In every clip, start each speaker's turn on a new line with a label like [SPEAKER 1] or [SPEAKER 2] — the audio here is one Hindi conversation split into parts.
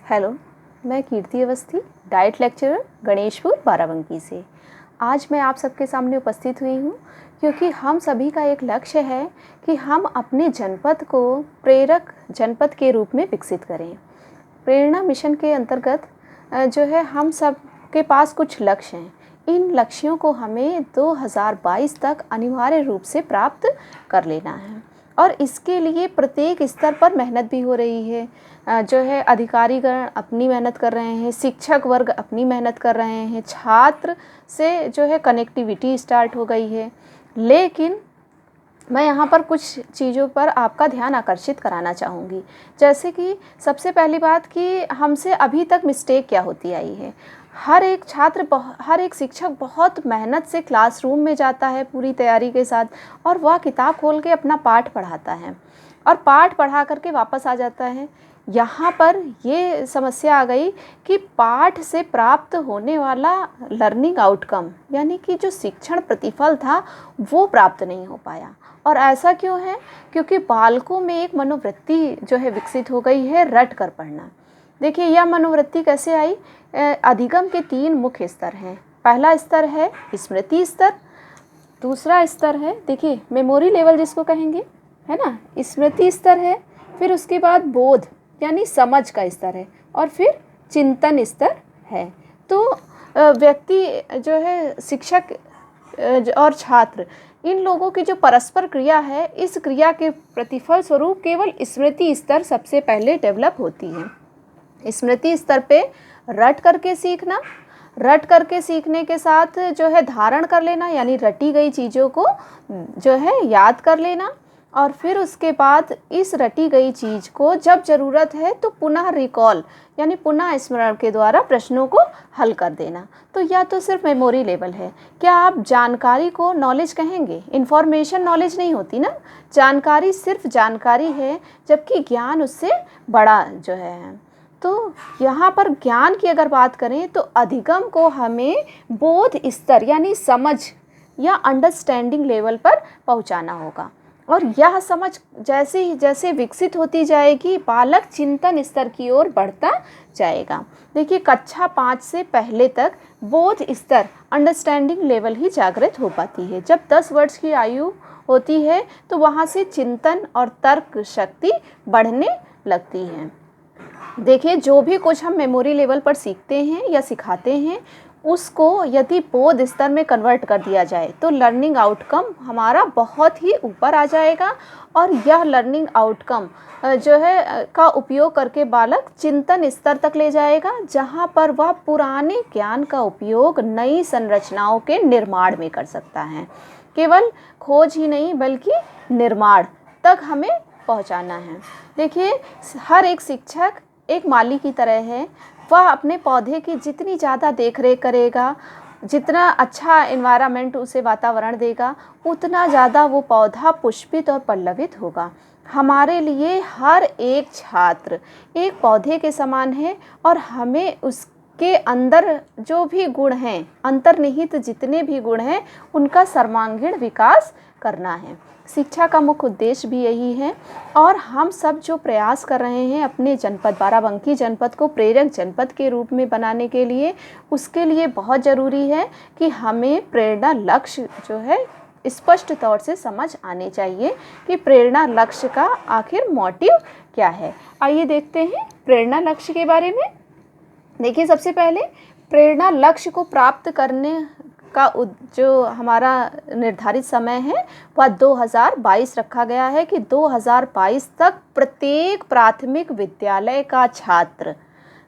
[SPEAKER 1] हेलो, मैं कीर्ति अवस्थी, डाइट लेक्चरर, गणेशपुर, बाराबंकी से। आज मैं आप सबके सामने उपस्थित हुई हूँ क्योंकि हम सभी का एक लक्ष्य है कि हम अपने जनपद को प्रेरक जनपद के रूप में विकसित करें। प्रेरणा मिशन के अंतर्गत जो है हम सब के पास कुछ लक्ष्य हैं। इन लक्ष्यों को हमें 2022 तक अनिवार्य रूप से प्राप्त कर लेना है और इसके लिए प्रत्येक स्तर पर मेहनत भी हो रही है। जो है अधिकारीगण अपनी मेहनत कर रहे हैं, शिक्षक वर्ग अपनी मेहनत कर रहे हैं, छात्र से जो है कनेक्टिविटी स्टार्ट हो गई है। लेकिन मैं यहाँ पर कुछ चीज़ों पर आपका ध्यान आकर्षित कराना चाहूँगी। जैसे कि सबसे पहली बात कि हमसे अभी तक मिस्टेक क्या होती आई है। हर एक शिक्षक बहुत मेहनत से क्लासरूम में जाता है पूरी तैयारी के साथ और वह किताब खोल के अपना पाठ पढ़ाता है और पाठ पढ़ा करके वापस आ जाता है। यहाँ पर ये समस्या आ गई कि पाठ से प्राप्त होने वाला लर्निंग आउटकम यानी कि जो शिक्षण प्रतिफल था वो प्राप्त नहीं हो पाया। और ऐसा क्यों है? क्योंकि बालकों में एक मनोवृत्ति जो है विकसित हो गई है रट कर पढ़ना। देखिए यह मनोवृत्ति कैसे आई? अधिगम के 3 मुख्य स्तर हैं। पहला स्तर है स्मृति स्तर, दूसरा स्तर है देखिए मेमोरी लेवल जिसको कहेंगे, है ना, स्मृति स्तर है, फिर उसके बाद बोध यानी समझ का स्तर है और फिर चिंतन स्तर है। तो व्यक्ति जो है शिक्षक और छात्र इन लोगों की जो परस्पर क्रिया है, इस क्रिया के प्रतिफल स्वरूप केवल स्मृति स्तर सबसे पहले डेवलप होती है। स्मृति स्तर पे रट करके सीखने के साथ जो है धारण कर लेना यानी रटी गई चीज़ों को जो है याद कर लेना और फिर उसके बाद इस रटी गई चीज़ को जब ज़रूरत है तो पुनः रिकॉल यानी पुनः स्मरण के द्वारा प्रश्नों को हल कर देना। तो यह तो सिर्फ मेमोरी लेवल है। क्या आप जानकारी को नॉलेज कहेंगे? इन्फॉर्मेशन नॉलेज नहीं होती ना, जानकारी सिर्फ जानकारी है जबकि ज्ञान उससे बड़ा जो है। तो यहाँ पर ज्ञान की अगर बात करें तो अधिगम को हमें बोध स्तर यानी समझ या अंडरस्टैंडिंग लेवल पर पहुँचाना होगा और यह समझ जैसे ही जैसे विकसित होती जाएगी बालक चिंतन स्तर की ओर बढ़ता जाएगा। देखिए कक्षा 5 से पहले तक बोध स्तर अंडरस्टैंडिंग लेवल ही जागृत हो पाती है। जब 10 वर्ष की आयु होती है तो वहाँ से चिंतन और तर्क शक्ति बढ़ने लगती है। देखिए जो भी कुछ हम मेमोरी लेवल पर सीखते हैं या सिखाते हैं उसको यदि बोध स्तर में कन्वर्ट कर दिया जाए तो लर्निंग आउटकम हमारा बहुत ही ऊपर आ जाएगा और यह लर्निंग आउटकम जो है का उपयोग करके बालक चिंतन स्तर तक ले जाएगा जहां पर वह पुराने ज्ञान का उपयोग नई संरचनाओं के निर्माण में कर सकता है। केवल खोज ही नहीं बल्कि निर्माण तक हमें पहुंचाना है। देखिए हर एक शिक्षक एक माली की तरह है। वह अपने पौधे की जितनी ज़्यादा देख रेख करेगा, जितना अच्छा एनवायरनमेंट उसे वातावरण देगा, उतना ज़्यादा वो पौधा पुष्पित और पल्लवित होगा। हमारे लिए हर एक छात्र एक पौधे के समान है और हमें उसके अंदर जो भी गुण हैं, अंतर्निहित जितने भी गुण हैं, उनका सर्वांगीण विकास करना है। शिक्षा का मुख्य उद्देश्य भी यही है और हम सब जो प्रयास कर रहे हैं अपने जनपद बाराबंकी जनपद को प्रेरक जनपद के रूप में बनाने के लिए, उसके लिए बहुत ज़रूरी है कि हमें प्रेरणा लक्ष्य जो है स्पष्ट तौर से समझ आने चाहिए कि प्रेरणा लक्ष्य का आखिर मोटिव क्या है। आइए देखते हैं प्रेरणा लक्ष्य के बारे में। देखिए सबसे पहले प्रेरणा लक्ष्य को प्राप्त करने का जो हमारा निर्धारित समय है वह 2022 रखा गया है कि 2022 तक प्रत्येक प्राथमिक विद्यालय का छात्र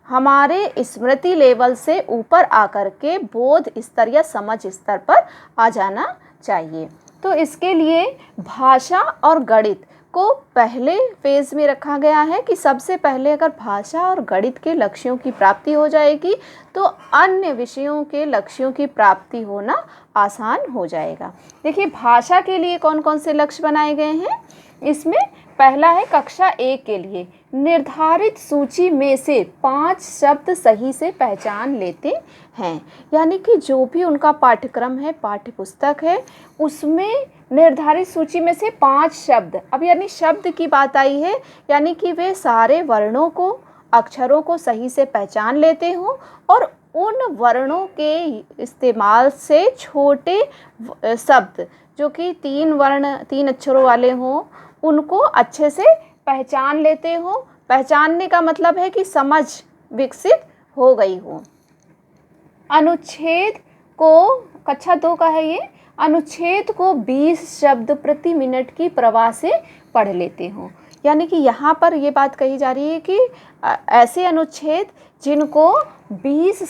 [SPEAKER 1] हमारे स्मृति लेवल से ऊपर आकर के बोध स्तर या समझ स्तर पर आ जाना चाहिए। तो इसके लिए भाषा और गणित को पहले फेज़ में रखा गया है कि सबसे पहले अगर भाषा और गणित के लक्ष्यों की प्राप्ति हो जाएगी तो अन्य विषयों के लक्ष्यों की प्राप्ति होना आसान हो जाएगा। देखिए भाषा के लिए कौन कौन से लक्ष्य बनाए गए हैं? इसमें पहला है कक्षा 1 के लिए निर्धारित सूची में से 5 शब्द सही से पहचान लेते हैं। यानी कि जो भी उनका पाठ्यक्रम है, पाठ्य पुस्तक है, उसमें निर्धारित सूची में से 5 शब्द, अब यानी शब्द की बात आई है यानी कि वे सारे वर्णों को अक्षरों को सही से पहचान लेते हों और उन वर्णों के इस्तेमाल से छोटे शब्द जो कि 3 अक्षरों वाले हों उनको अच्छे से पहचान लेते हों। पहचानने का मतलब है कि समझ विकसित हो गई हो। अनुच्छेद को कक्षा 2 का है ये। अनुच्छेद को 20 शब्द प्रति मिनट की प्रवाह से पढ़ लेते हों। यानी कि यहाँ पर ये बात कही जा रही है कि ऐसे अनुच्छेद जिनको 20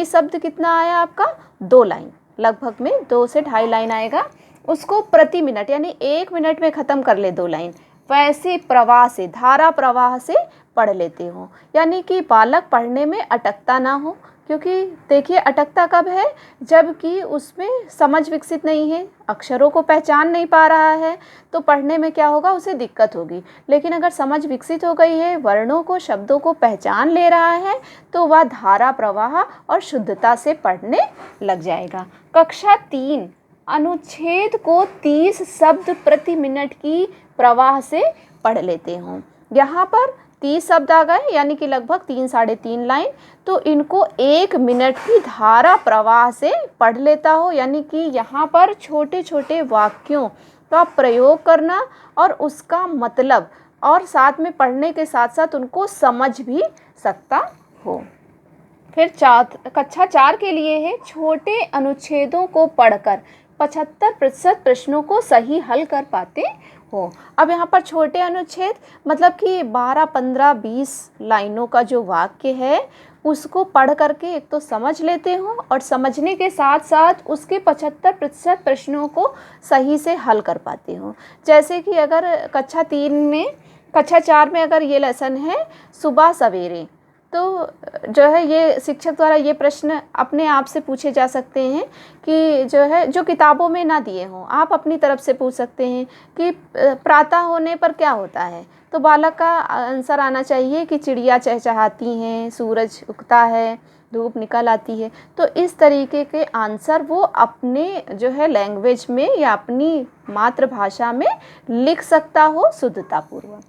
[SPEAKER 1] शब्द कितना आया आपका 2 लाइन, लगभग में 2 से 2.5 लाइन आएगा, उसको प्रति मिनट यानी 1 मिनट में ख़त्म कर ले 2 लाइन, वैसे प्रवाह से धारा प्रवाह से पढ़ लेते हो। यानी कि बालक पढ़ने में अटकता ना हो, क्योंकि देखिए अटकता कब है, जबकि उसमें समझ विकसित नहीं है, अक्षरों को पहचान नहीं पा रहा है, तो पढ़ने में क्या होगा, उसे दिक्कत होगी। लेकिन अगर समझ विकसित हो गई है, वर्णों को शब्दों को पहचान ले रहा है, तो वह धारा प्रवाह और शुद्धता से पढ़ने लग जाएगा। कक्षा 3 अनुच्छेद को 30 शब्द प्रति मिनट की प्रवाह से पढ़ लेते हों। यहाँ पर 30 शब्द आ गए, यानी कि लगभग 3 साढ़े 3 लाइन, तो इनको 1 मिनट की धारा प्रवाह से पढ़ लेता हो। यानी कि यहाँ पर छोटे छोटे वाक्यों का प्रयोग करना और उसका मतलब, और साथ में पढ़ने के साथ साथ उनको समझ भी सकता हो। फिर कक्षा 4 के लिए है, छोटे अनुच्छेदों को पढ़कर 75% प्रश्नों को सही हल कर पाते हो। अब यहाँ पर छोटे अनुच्छेद मतलब कि 12, 15, 20 लाइनों का जो वाक्य है उसको पढ़ करके एक तो समझ लेते हो और समझने के साथ साथ उसके 75% प्रश्नों को सही से हल कर पाते हो। जैसे कि अगर कक्षा 4 में अगर ये लेसन है सुबह सवेरे, तो जो है ये शिक्षक द्वारा ये प्रश्न अपने आप से पूछे जा सकते हैं कि जो है जो किताबों में ना दिए हों, आप अपनी तरफ से पूछ सकते हैं कि प्रातः होने पर क्या होता है, तो बालक का आंसर आना चाहिए कि चिड़िया चहचहाती हैं, सूरज उगता है, धूप निकल आती है। तो इस तरीके के आंसर वो अपने जो है लैंग्वेज में या अपनी मातृभाषा में लिख सकता हो शुद्धतापूर्वक।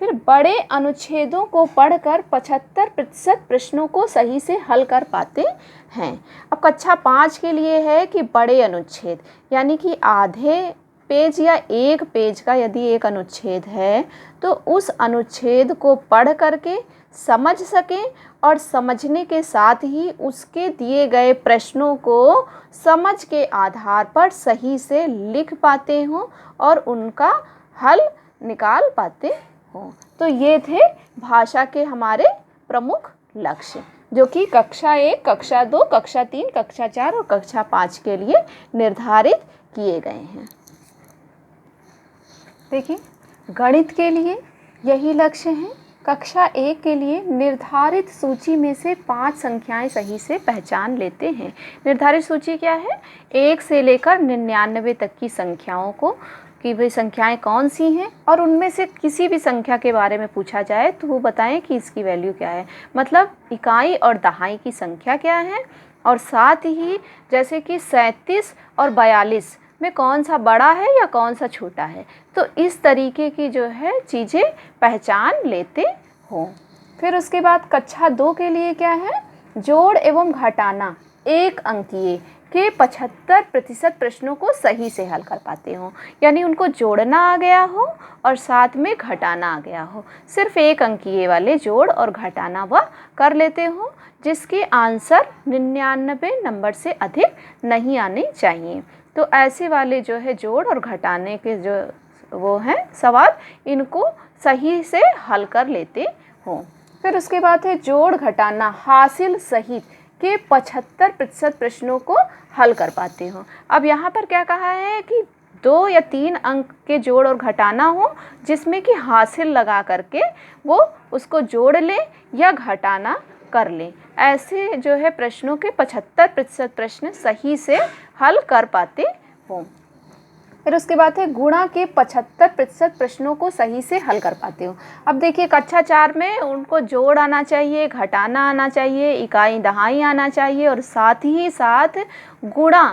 [SPEAKER 1] फिर बड़े अनुच्छेदों को पढ़कर 75% प्रश्नों को सही से हल कर पाते हैं। अब कक्षा 5 के लिए है कि बड़े अनुच्छेद यानी कि आधे पेज या 1 पेज का यदि एक अनुच्छेद है तो उस अनुच्छेद को पढ़ करके समझ सकें और समझने के साथ ही उसके दिए गए प्रश्नों को समझ के आधार पर सही से लिख पाते हों और उनका हल निकाल पाते हों। तो ये थे भाषा के हमारे प्रमुख लक्ष्य, जो कि कक्षा 1, कक्षा 2, कक्षा 3, कक्षा 4 और कक्षा 5 के लिए निर्धारित किए गए हैं। देखिए गणित के लिए यही लक्ष्य हैं। कक्षा 1 के लिए निर्धारित सूची में से 5 संख्याएं सही से पहचान लेते हैं। निर्धारित सूची क्या है? 1 से लेकर 99 तक की संख्याओं को कि वे संख्याएं कौन सी हैं, और उनमें से किसी भी संख्या के बारे में पूछा जाए तो वो बताएं कि इसकी वैल्यू क्या है, मतलब इकाई और दहाई की संख्या क्या है, और साथ ही जैसे कि 37 और 42 में कौन सा बड़ा है या कौन सा छोटा है। तो इस तरीके की जो है चीज़ें पहचान लेते हो। फिर उसके बाद कक्षा 2 के लिए क्या है? जोड़ एवं घटाना 1 अंकीय के 75% प्रश्नों को सही से हल कर पाते हो, यानी उनको जोड़ना आ गया हो और साथ में घटाना आ गया हो। सिर्फ 1 अंकीय वाले जोड़ और घटाना वह कर लेते हो, जिसके आंसर 99 नंबर से अधिक नहीं आने चाहिए। तो ऐसे वाले जो है जोड़ और घटाने के जो वो हैं सवाल, इनको सही से हल कर लेते हो। फिर उसके बाद है जोड़ घटाना हासिल सहित के 75% प्रश्नों को हल कर पाते हो। अब यहाँ पर क्या कहा है कि 2 या 3 अंक के जोड़ और घटाना हो, जिसमें कि हासिल लगा करके वो उसको जोड़ ले या घटाना कर ले। ऐसे जो है प्रश्नों के 75% प्रश्न सही से हल कर पाते हो। फिर उसके बाद है गुणा के 75% प्रश्नों को सही से हल कर पाते हो। अब देखिए कक्षा 4 में उनको जोड़ आना चाहिए, घटाना आना चाहिए, इकाई दहाई आना चाहिए, और साथ ही साथ गुणा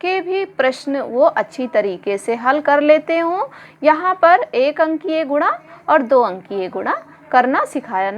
[SPEAKER 1] के भी प्रश्न वो अच्छी तरीके से हल कर लेते हों। यहाँ पर 1 अंकीय गुणा और 2 अंकीय गुणा करना सिखाया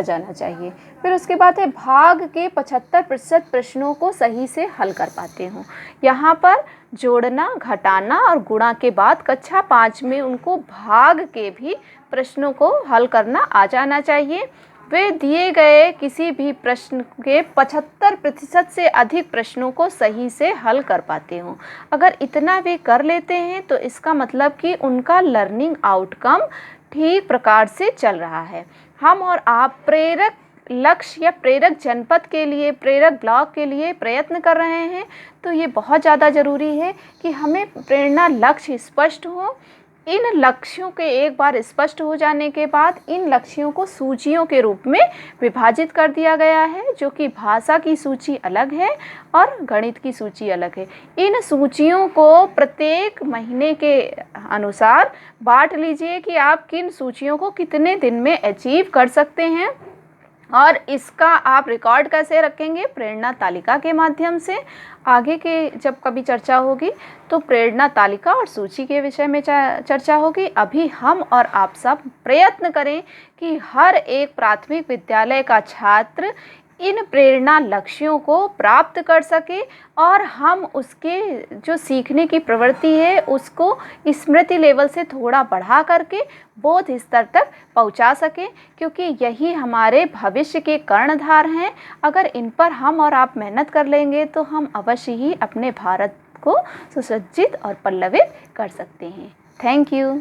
[SPEAKER 1] जाना चाहिए। फिर उसके बाद है भाग के 75% प्रश्नों को सही से हल कर पाते हो। यहाँ पर जोड़ना, घटाना और गुणा के बाद कक्षा 5 में उनको भाग के भी प्रश्नों को हल करना आ जाना चाहिए। वे दिए गए किसी भी प्रश्न के 75% से अधिक प्रश्नों को सही से हल कर पाते हो। अगर इतना वे कर लेते हैं तो इसका मतलब कि उनका लर्निंग आउटकम ठीक प्रकार से चल रहा है। हम और आप प्रेरक लक्ष्य या प्रेरक जनपद के लिए, प्रेरक ब्लॉक के लिए प्रयत्न कर रहे हैं, तो ये बहुत ज़्यादा ज़रूरी है कि हमें प्रेरणा लक्ष्य स्पष्ट हो। इन लक्ष्यों के एक बार स्पष्ट हो जाने के बाद इन लक्ष्यों को सूचियों के रूप में विभाजित कर दिया गया है, जो कि भाषा की सूची अलग है और गणित की सूची अलग है। इन सूचियों को प्रत्येक महीने के अनुसार बांट लीजिए कि आप किन सूचियों को कितने दिन में अचीव कर सकते हैं, और इसका आप रिकॉर्ड कैसे रखेंगे? प्रेरणा तालिका के माध्यम से। आगे के जब कभी चर्चा होगी तो प्रेरणा तालिका और सूची के विषय में चर्चा होगी। अभी हम और आप सब प्रयत्न करें कि हर एक प्राथमिक विद्यालय का छात्र इन प्रेरणा लक्ष्यों को प्राप्त कर सके और हम उसके जो सीखने की प्रवृत्ति है उसको स्मृति लेवल से थोड़ा बढ़ा करके बोध स्तर तक पहुंचा सके, क्योंकि यही हमारे भविष्य के कर्णधार हैं। अगर इन पर हम और आप मेहनत कर लेंगे तो हम अवश्य ही अपने भारत को सुसज्जित और पल्लवित कर सकते हैं। Thank you.